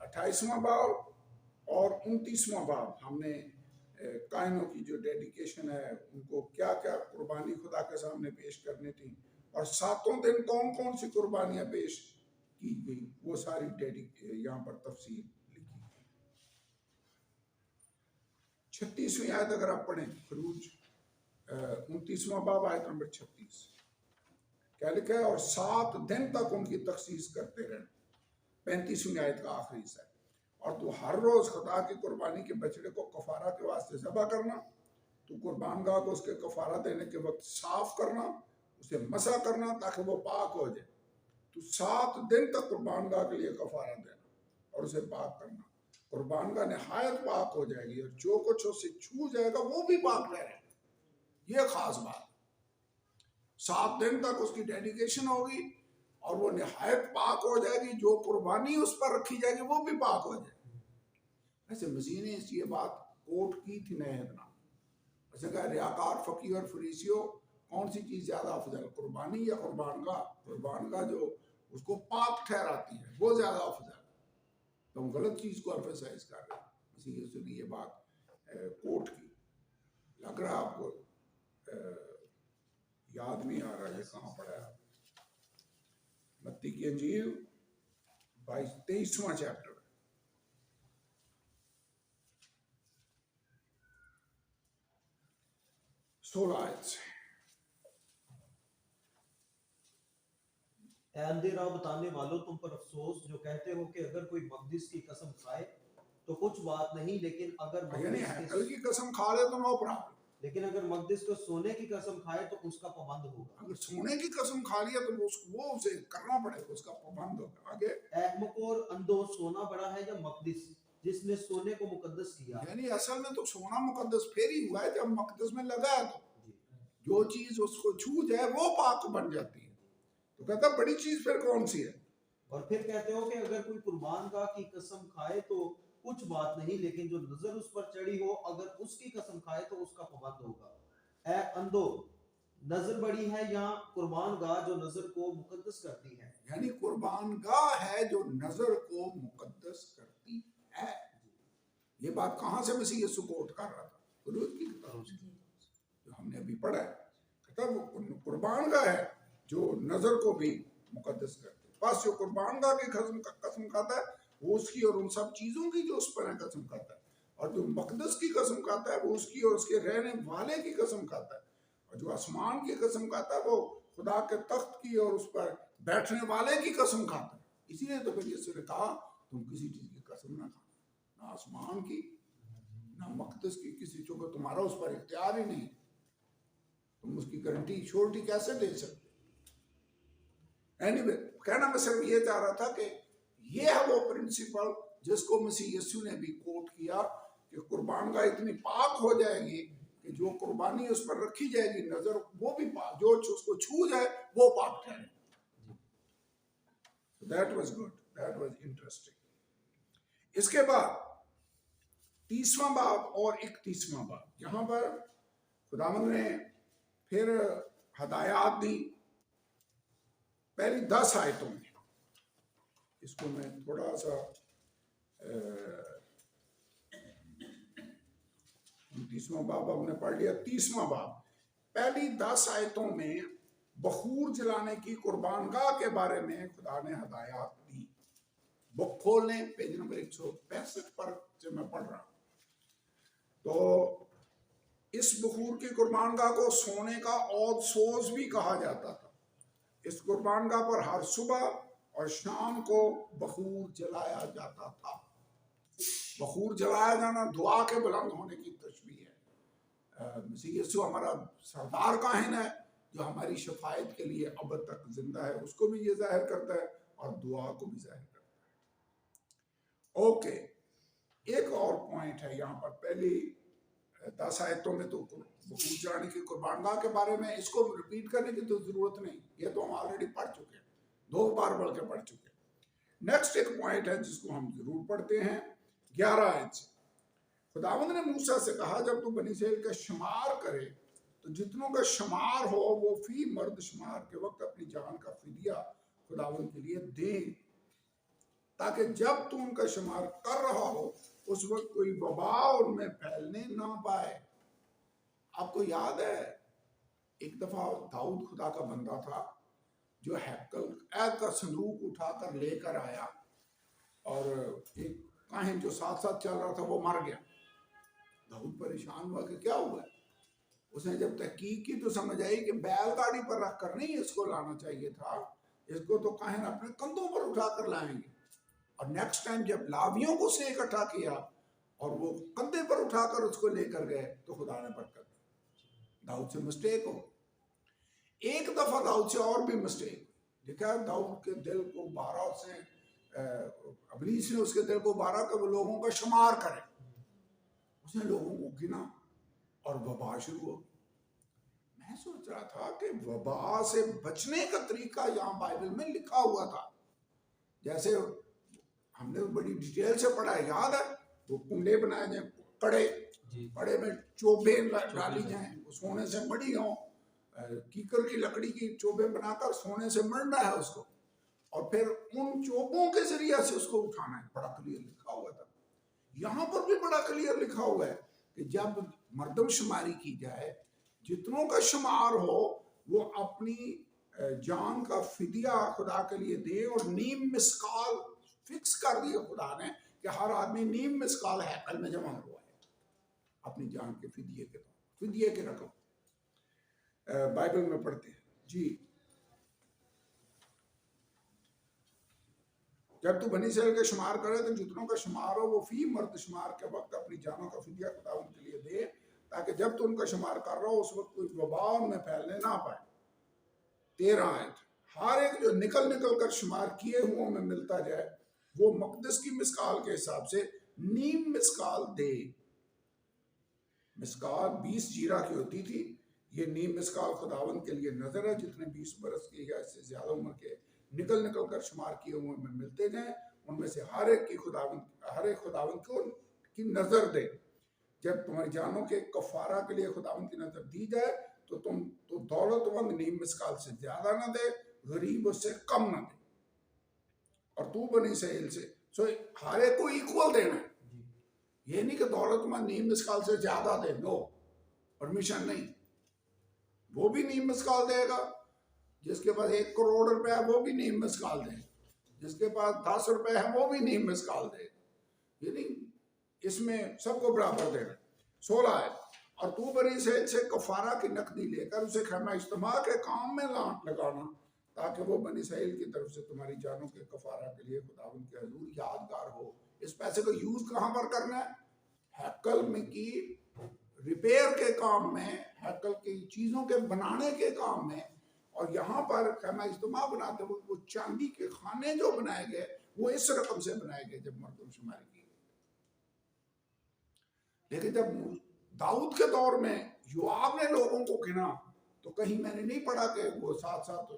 28واں باب اور 29واں باب ہم نے کائنوں کی جو ڈیڈیکیشن ہے ان کو کیا کیا قربانی خدا کے سامنے پیش کرنی تھی اور 7 دن کون کون سی قربانیاں پیش کی گئی وہ ساری یہاں پر تفصیل لکھی گئی. 36ویں آیت اگر آپ پڑھیں خروج 29واں باب آیت نمبر 36 کیا لکھا ہے؟ اور 7 دن تک ان کی تخصیص کرتے رہے. 35ویں آیت کا آخری حصہ ہے. اور تو ہر روز خدا کی قربانی کے بچڑے کو کفارہ کے واسطے ذبح کرنا، تو قربان گاہ کو اس کے کفارہ دینے کے وقت صاف کرنا، اسے مسح کرنا تاکہ وہ پاک ہو جائے. تو 7 دن تک قربان گاہ کے لیے کفارہ دینا اور اسے پاک کرنا. قربان گاہ نہایت پاک ہو جائے گی اور جو کچھ اس سے چھو جائے گا وہ بھی پاک رہے گا. یہ خاص بات. 7 دن تک اس کی ڈیڈیکیشن ہوگی اور وہ نہایت پاک ہو جائے گی. جو قربانی اس پر رکھی جائے گی وہ بھی پاک ہو جائے گی. ایسے مسیح نے یہ بات کوٹ کی تھی نئے عہد میں. ایسے کہا ریاکار فقیہ اور فریسیوں کون سی چیز زیادہ افضل، قربانی یا قربان گاہ؟ قربان گاہ جو اس کو پاک ٹھہراتی ہے وہ زیادہ افضل. تو ہم غلط چیز کو ایمفسائز کر رہے ہیں. مسیح یسوع نے یہ بات کوٹ کی. لگ رہا آپ کو یاد نہیں آ رہا یہ کہاں پڑھا ہے. متی کی انجیل 23واں چیپٹر 16 آیت سے. اے اندھے راہ بتانے والوں، تم پر افسوس جو کہتے ہو کہ اگر کوئی مقدس کی قسم کھائے تو کچھ بات نہیں، لیکن اگر یعنی مقدس ہیکل کی قسم کھا لے تو نو پرابلم. لیکن اگر مقدس کو سونے کی قسم کھائے تو اس کا پابند ہوگا. اگر سونے کی قسم کھا لیا تو وہ اسے کرنا پڑے گا، اس کا پابند ہوگا. آگے احمق اور اندھو، سونا بڑا ہے یا مقدس جس نے سونے کو مقدس کیا؟ یعنی اصل میں تو سونا مقدس پھر ہی ہوا ہے جب مقدس میں لگا ہے تو جی. جو چیز اس کو چھو جائے وہ پاک بن جاتی ہے. تو کہتا بڑی چیز پھر کون سی ہے؟ اور پھر کہتے ہو کہ اگر کوئی قربان گاہ کی قسم کھائے تو کچھ بات نہیں، لیکن جو نظر اس پر چڑھی ہو اگر اس کی قسم کھائے تو اس کا پابند ہوگا. اے اندھو، نظر بڑی ہے یا قربان گاہ جو نظر کو مقدس کرتی ہے؟ یعنی قربان گاہ ہے جو نظر کو مقدس کرتی ہے. یہ بات کہاں سے مسیح یسوع کوٹ کر رہا تھا؟ خروج کی کتاب سے جو ہم نے ابھی پڑھا ہے. کہتا وہ قربان گاہ ہے جو نظر کو بھی مقدس کرتی ہے. بس جو قربان گاہ کی قسم کھاتا ہے وہ اس کی اور ان سب چیزوں کی جو اس پر ہیں قسم کھاتا ہے. اور جو مقدس کی قسم کھاتا ہے وہ اس کی اور اس کے رہنے والے کی قسم کھاتا ہے. اور جو آسمان کی قسم کھاتا ہے وہ خدا کے تخت کی اور اس پر بیٹھنے والے کی قسم کھاتا ہے. اسی لیے تو پھر یسوع نے کہا تم کسی چیز کی قسم نہ کھانا، نہ آسمان کی نہ مقدس کی کسی، چونکہ تمہارا اس پر اختیار ہی نہیں. تم اس کی گارنٹی شورٹی کیسے دے سکتے؟ اینیوے کہنا میں صرف یہ چاہ رہا تھا کہ یہ ہے وہ پرنسپل جس کو مسیح یسوع نے بھی کوٹ کیا کہ قربان گاہ اتنی پاک ہو جائے گی کہ جو قربانی اس پر رکھی جائے گی نظر وہ بھی پاک، جو اس کو چھو جائے وہ پاک ٹھہرے. That was good. That was interesting. اس کے بعد 30واں باب اور 31واں باب، یہاں پر خداوند نے پھر ہدایات دی. پہلی 10 آیتوں میں اس کو میں تھوڑا سا 29واں باب ہم نے پڑھ لیا. 30واں باب پہلی 10 آیتوں میں بخور جلانے کی قربان گاہ کے بارے میں خدا نے ہدایات دی. بک کھول لیں پیج نمبر 165 پر سے میں پڑھ رہا ہوں. تو اس بخور کی قربان گاہ کو سونے کا عود سوز بھی کہا جاتا تھا. اس قربان گاہ پر ہر صبح اور شام کو بخور جلایا جاتا تھا. بخور جلایا جانا دعا کے بلند ہونے کی تشبیہ ہے. مسیح یسوع ہمارا سردار کاہن ہے جو ہماری شفاعت کے لیے ابد تک زندہ ہے، اس کو بھی یہ ظاہر کرتا ہے اور دعا کو بھی ظاہر کرتا ہے. اوکے، ایک اور پوائنٹ ہے یہاں پر. پہلی 10 آیتوں میں تو بخور جلانے کی قربان گاہ کے بارے میں، اس کو ریپیٹ کرنے کی تو ضرورت نہیں، یہ تو ہم آلریڈی پڑھ چکے ہیں، 2 بار پڑھ چکے ہیں. نیکسٹ ایک پوائنٹ ہے جس کو ہم ضرور پڑھتے ہیں 11 آیت سے. خداوند نے موسیٰ سے کہا جب تو بنی اسرائیل کا شمار کرے تو جتنوں کا شمار ہو وہ فی مرد شمار کے وقت اپنی جان کا فدیہ خداوند کے لیے دیں. تاکہ جب تو ان کا شمار کر رہا ہو اس وقت کوئی وبا ان میں پھیلنے نہ پائے۔ آپ کو یاد ہے ایک دفعہ داؤد خدا کا بندہ تھا جو ہیکل عہد کا صندوق اٹھا کر لے کر آیا، اور ایک کاہن جو ساتھ ساتھ چل رہا تھا وہ مر گیا۔ داؤد پریشان ہوا کہ کیا ہوا ہے۔ اس نے جب تحقیق کی تو سمجھ آئی کہ بیل گاڑی پر رکھ کر نہیں اس کو لانا چاہیے تھا، اس کو تو کاہن اپنے کندھوں پر اٹھا کر لائیں گے۔ اور نیکسٹ ٹائم جب لاویوں کو اس نے اکٹھا کیا اور وہ کندھے پر اٹھا کر اس کو لے کر گئے تو خدا نے برکت دی۔ داؤد سے مسٹیک ہو۔ ایک دفعہ داؤد سے اور بھی مسٹیک دیکھا، داؤد کے دل کو بارہ ابلیس نے اس کے دل کو بارہ کہ وہ لوگوں کا شمار کرے۔ اس نے لوگوں کو گنا اور وبا شروع ہو۔ میں سوچ رہا تھا کہ وبا سے بچنے کا طریقہ یہاں بائبل میں لکھا ہوا تھا، جیسے ہم نے بڑی ڈیٹیل سے پڑھا ہے، یاد ہے وہ کنڈے بنائے جائیں، کڑے میں چوبے ڈالی جائیں، وہ سونے سے مڑی ہوں، کیکر کی لکڑی کی چوبے بنا کر سونے سے مڑنا ہے اس کو، اور پھر ان چوبوں کے ذریعے سے اس کو اٹھانا ہے۔ بڑا کلیئر لکھا ہوا تھا۔ یہاں پر بھی بڑا کلیئر لکھا ہوا ہے کہ جب مردم شماری کی جائے، جتنوں کا شمار ہو وہ اپنی جان کا فدیہ خدا کے لیے دے، اور نیم مسکال فکس کر دیے خدا نے کہ ہر آدمی نیم مسکال ہیکل میں جمع ہوا ہے اپنی جان کے فدیے کے طور، فدیے کے رقم بائبل میں پڑھتے ہیں۔ جی، جب تو بنی اسرائیل کے شمار کرے تو جتنوں کا شمار ہو وہ فی مرد شمار کے وقت اپنی جانوں کا فدیہ خدا ان کے لیے دے، تاکہ جب تو ان کا شمار کر رہا ہو اس وقت کوئی وبا ان میں پھیلنے نہ پائے۔ 13 آیت، ہر ایک جو نکل نکل کر شمار کیے ہوں میں ملتا جائے وہ مقدس کی مسکال کے حساب سے نیم مسکال دے۔ مسکال 20 جیرہ کی ہوتی تھی، یہ نیم مسکال خداوند کے لیے نظر ہے، جتنے 20 برس کی یا اس سے زیادہ عمر کے نکل نکل کر شمار کیے ہوئے میں ملتے جائیں، ان میں سے ہر ایک خداوند کو کی نظر دے۔ جب تمہاری جانوں کے کفارہ کے لیے خداوند کی نظر دی جائے تو تم تو دولت مند نیم مسکال سے زیادہ نہ دے، غریب اس سے کم نہ دے۔ اور تو بنی اسرائیل سے ہر ایک کو ایکول دینا ہے، یہ نہیں کہ دولت مند نیم مسکال سے زیادہ دے، نو، پرمیشن نہیں۔ وہ بھی نیم مسکال دے گا، جس کے پاس 1 کروڑ روپے ہے وہ بھی نیم مسکال دے، جس کے پاس 10 روپے ہے وہ بھی نیم مسکال دے، یہ نہیں، اس میں سب کو برابر دینا۔ 16 ہے، اور تو بنی اسرائیل سے کفارہ کی نقدی لے کر اسے خیمہ اجتماع کے کام میں لگانا، تاکہ وہ بنی اسرائیل کی طرف سے تمہاری جانوں کے کفارہ کے لیے خداوند کے حضور یادگار ہو۔ اس پیسے کو یوز کہاں پر کرنا ہے؟ ہیکل میں کی ریپیئر کے کام میں، ہیکل کی چیزوں کے بنانے کے کام میں، اور یہاں پر خیمہ اجتماع بناتے وقت وہ چاندی کے خانے جو بنائے گئے وہ اس رقم سے بنائے گئے جب مردم شماری کی گئی۔ لیکن جب داؤد کے دور میں یوآب نے لوگوں کو گنا تو کہیں میں نے نہیں پڑھا کہ وہ ساتھ ساتھ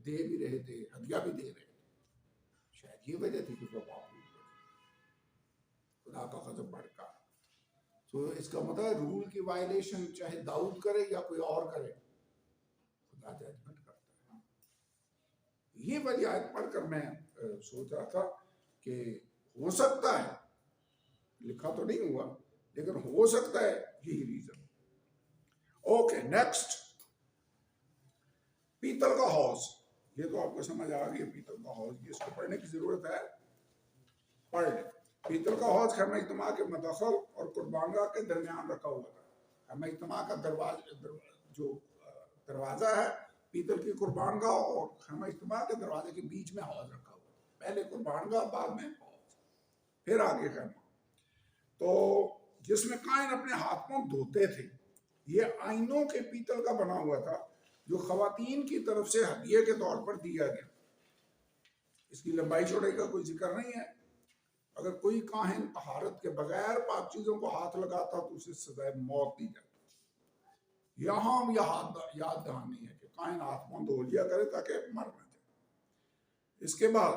دے بھی رہے تھے، ہدیہ بھی دے رہے تھے۔ شاید یہ وجہ تھی کہ وہ خدا کا غضب بڑھتا۔ تو اس کا مطلب رول کی وائلیشن چاہے داؤد کرے یا کوئی اور کرے، خدا ججمنٹ کرتا ہے۔ یہ والی آیت پڑھ کر میں سوچ رہا تھا کہ ہو سکتا ہے، لکھا تو نہیں ہوا لیکن ہو سکتا ہے یہی ریزن۔ اوکے، نیکسٹ، پیتل کا حوض۔ یہ تو آپ کو سمجھ آ گئی، پیتل کا حوض، یہ اس کو پڑھنے کی ضرورت ہے، پڑھ لیں۔ پیتل کا حوض خیمہ اجتماع کے مدخل اور قربانگاہ کے درمیان رکھا ہوا تھا۔ خیمہ اجتماع کا جو دروازہ ہے، پیتل کی قربانگاہ اور خیمہ اجتماع کے دروازے کے بیچ میں حوض رکھا ہوا تھا۔ پہلے قربانگاہ، بعد میں حوض، پھر آگے خیمہ، تو جس میں کائن اپنے ہاتھ پاؤں دھوتے تھے۔ یہ آئینوں کے پیتل کا بنا ہوا تھا جو خواتین کی طرف سے ہدیے کے طور پر دیا گیا۔ اس کی لمبائی چوڑائی کا کوئی ذکر نہیں ہے۔ اگر کوئی کاہن طہارت کے بغیر پاک چیزوں کو ہاتھ لگاتا تو اسے سزائے موت دی جاتی۔ یہاں یاد دہانی ہے کہ کاہن ہاتھ پاؤں دھو لیا کرے تاکہ مر نہ جائے۔ اس کے بعد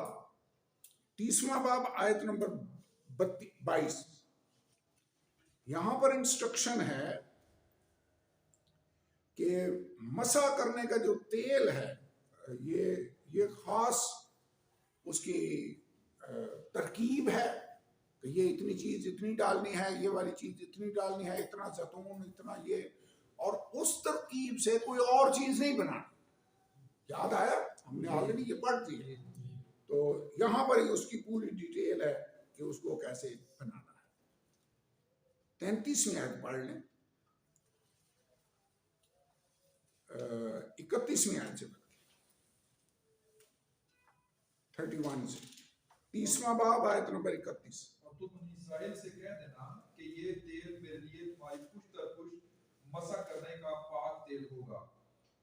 30واں باب آیت نمبر 22، یہاں پر انسٹرکشن ہے کہ مسح کرنے کا جو تیل ہے یہ خاص اس کی ترکیب ہے کہ یہ اتنی چیز اتنی ڈالنی ہے، یہ والی چیز اتنی ڈالنی ہے، اتنا زیتون، اتنا یہ، اور اس ترکیب سے کوئی اور چیز نہیں بنانی۔ یاد آیا؟ ہم نے آلریڈی یہ پڑھ دی ہے، تو یہاں پر ہی اس کی پوری ڈیٹیل ہے کہ اس کو کیسے بنانا ہے۔ 33ویں آیت پڑھ لیں، 31ویں آیت سے 31 سے 30واں باب آیت نمبر 31۔ اور تو بنی اسرائیل سے کہہ دینا کہ یہ تیل میرے لیے تمہاری پشت در پشت مسح کرنے کا پاک تیل ہوگا،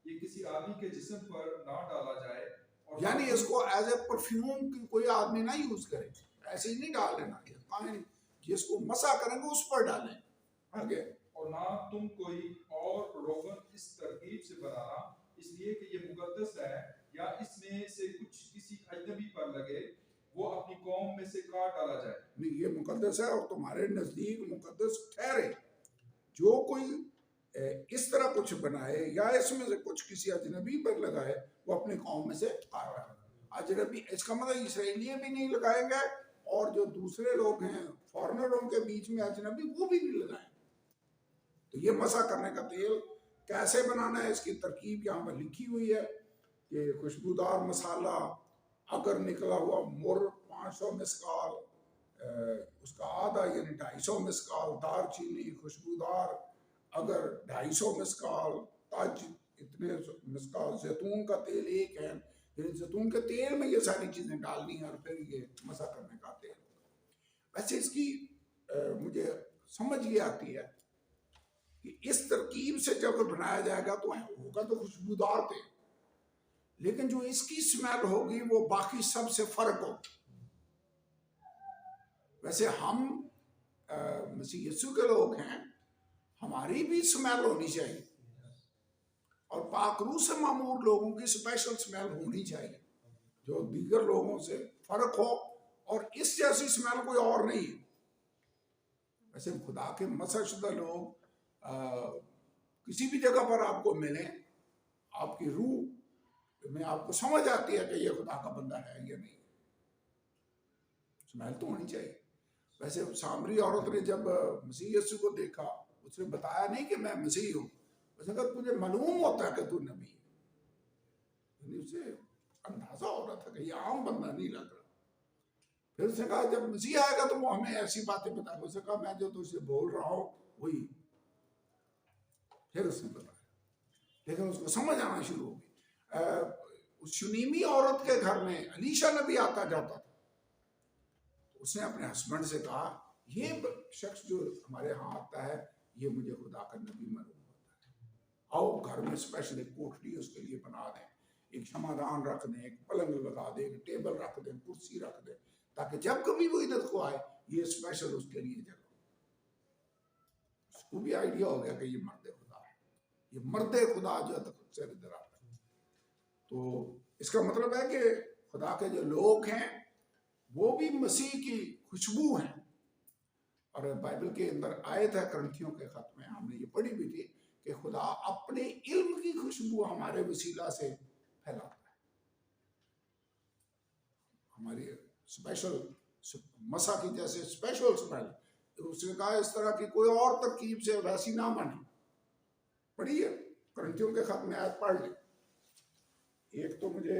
یہ کسی آدمی کے جسم پر نہ ڈالا جائے، اور یعنی اس کو ایز اے پرفیوم کوئی آدمی نہ یوز کرے، ایسے ہی نہیں ڈال لینا، جس کو مسح کریں گے اس پر ڈالیں۔ آگے، اور نہ تم کوئی اور روغن اس ترکیب سے بنانا، اس لیے کہ یہ مقدس ہے، یا اس میں سے کچھ کسی اجنبی پر لگے، وہ اپنی قوم میں سے کاٹ ڈالا جائے۔ نہیں، یہ مقدس ہے اور تمہارے نزدیک مقدس ٹھہرے۔ جو کوئی اس طرح کچھ بنائے یا اس میں سے کچھ کسی اجنبی پر لگائے، وہ اپنی قوم میں سے کاٹ ڈالے۔ اجنبی اس کا مطلب اسرائیلی بھی نہیں لگائیں گے، اور جو دوسرے لوگ ہیں فارنروں کے بیچ میں اجنبی، وہ بھی نہیں لگائیں۔ تو یہ مسح کرنے کا تیل کیسے بنانا ہے، اس کی ترکیب یہاں پر لکھی ہوئی ہے کہ خوشبودار مسالہ اگر نکلا ہوا مر 500 مسکال، اس کا آدھا یعنی 250 مسکال دار چینی خوشبودار، اگر 250 مسکال تاج، اتنے مسکال زیتون کا تیل ایک ہے، یعنی زیتون کے تیل میں یہ ساری چیزیں ڈالنی ہیں، اور پھر یہ مسح کرنے کا تیل۔ ویسے اس کی مجھے سمجھ یہ آتی ہے کہ اس ترکیب سے جب بنایا جائے گا تو ہوگا تو خوشبودار تیل، لیکن جو اس کی سمیل ہوگی وہ باقی سب سے فرق ہوگی۔ ویسے ہم مسیح یسوع کے لوگ ہیں، ہماری بھی سمیل ہونی چاہیے، اور پاک روح سے معمور لوگوں کی اسپیشل سمیل ہونی چاہیے جو دیگر لوگوں سے فرق ہو، اور اس جیسی سمیل کوئی اور نہیں ہے۔ ویسے خدا کے مسح شدہ لوگ کسی بھی جگہ پر آپ کو ملیں، آپ کی روح میں آپ کو سمجھ آتی ہے کہ یہ خدا کا بندہ ہے یا نہیں، سمیل تو ہونی چاہیے۔ ویسے سامری عورت نے جب مسیح یسوع کو دیکھا، اس نے بتایا نہیں کہ میں مسیح ہوں، اس نے کہا تجھے معلوم ہوتا ہے کہ تو نبی ہے، یعنی اسے اندازہ ہو رہا تھا کہ یہ عام بندہ نہیں لگ رہا۔ پھر اس نے کہا جب مسیح آئے گا تو وہ ہمیں ایسی باتیں بتائے گا۔ اس نے کہا میں جو تجھ سے بول رہا ہوں وہی۔ پھر اس نے بتایا، لیکن اس کو سمجھ آنا شروع ہو گئی۔ اس شنیمی عورت کے گھر میں الیشا نبی آتا جاتا تھا، اس نے اپنے ہسبینڈ سے کہا یہ شخص جو ہمارے ہاں آتا ہے یہ مجھے خدا کا نبی معلوم ہوتا ہے، آؤ گھر میں اسپیشل ایک کوٹری اس کے لیے بنا دیں، ایک شمعدان رکھ دیں، ایک پلنگ لگا دیں، ایک ٹیبل رکھ دیں، کرسی رکھ دیں، تاکہ جب کبھی وہ ادھر کو آئے یہ اسپیشل اس کے لیے جگہ۔ اس کو بھی آئیڈیا ہو گیا کہ یہ مرد خدا ہے، یہ مرد خدا جو ہے خود سے ادھر آتا ہے۔ تو اس کا مطلب ہے کہ خدا کے جو لوگ ہیں وہ بھی مسیح کی خوشبو ہیں، اور بائبل کے اندر آیت ہے کرنتھیوں کے خط میں، ہم نے یہ پڑھی بھی تھی کہ خدا اپنے علم کی خوشبو ہمارے وسیلہ سے پھیلاتا ہے۔ ہماری اسپیشل مسح کی جیسے اسپیشل اسمیل، اس نے کہا اس طرح کی کوئی اور ترکیب سے ویسی نہ بنے۔ پڑھیے کرنتھیوں کے خط میں آیت پڑھ لیں۔ ایک تو مجھے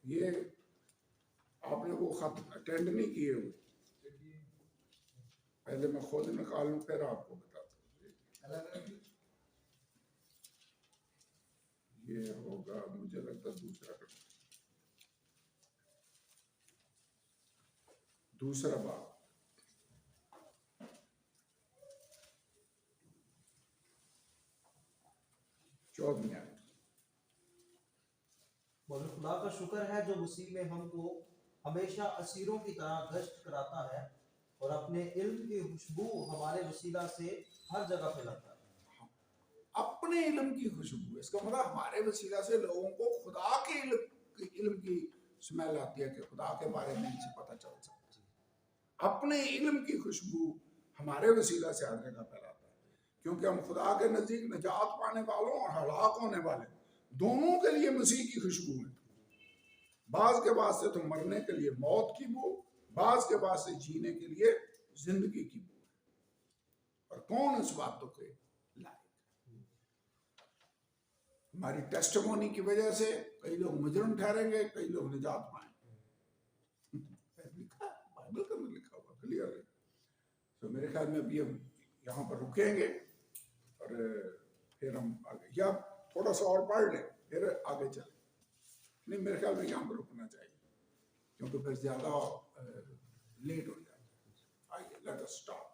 یہ آپ نے وہ خط اٹینڈ نہیں کیے ہوئے، پہلے میں خود نکالوں پھر آپ کو بتاتا ہوں۔ یہ ہوگا مجھے لگتا دوسرا باب، چودھویں آیت۔ مگر خدا کا شکر ہے جو مسیح میں ہم کو ہمیشہ اسیروں کی طرح گشت کراتا ہے، اور اپنے علم کی خوشبو ہمارے وسیلہ سے ہر جگہ پھیلاتا ہے۔ اپنے علم کی خوشبو، اس کا مطلب ہمارے وسیلہ سے لوگوں کو خدا کے علم کی سمیل آتی ہے کہ خدا کے بارے میں ان سے پتہ چل سکتا ہے۔ اپنے علم کی خوشبو ہمارے وسیلہ سے ہر جگہ پھیلاتا ہے، کیونکہ ہم خدا کے نزدیک نجات پانے والوں اور ہلاک ہونے والے دونوں کے لیے مسیح کی خوشبو ہے۔ بعض کے واسطے تو مرنے کے لیے موت کی بو، بعض کے واسطے جینے کے لیے زندگی کی بو ہے، اور کون اس باتوں کے لائق؟ ہماری ٹیسٹمونی کی وجہ سے کئی لوگ مجرم ٹھہریں گے، کئی لوگ نجات پائیں گے، لکھا ہے بائبل کے اندر لکھا ہوا کلیئر ہے۔ تو میرے خیال میں ابھی ہم یہاں پر رکیں گے اور پھر ہم آگے، یا تھوڑا سا اور پڑھ لیں پھر آگے چلیں۔ نہیں، میرے خیال میں یہاں پر رکنا چاہیے کیونکہ پھر زیادہ لیٹ ہو جائے۔ آئیے لیٹ اس اسٹارٹ۔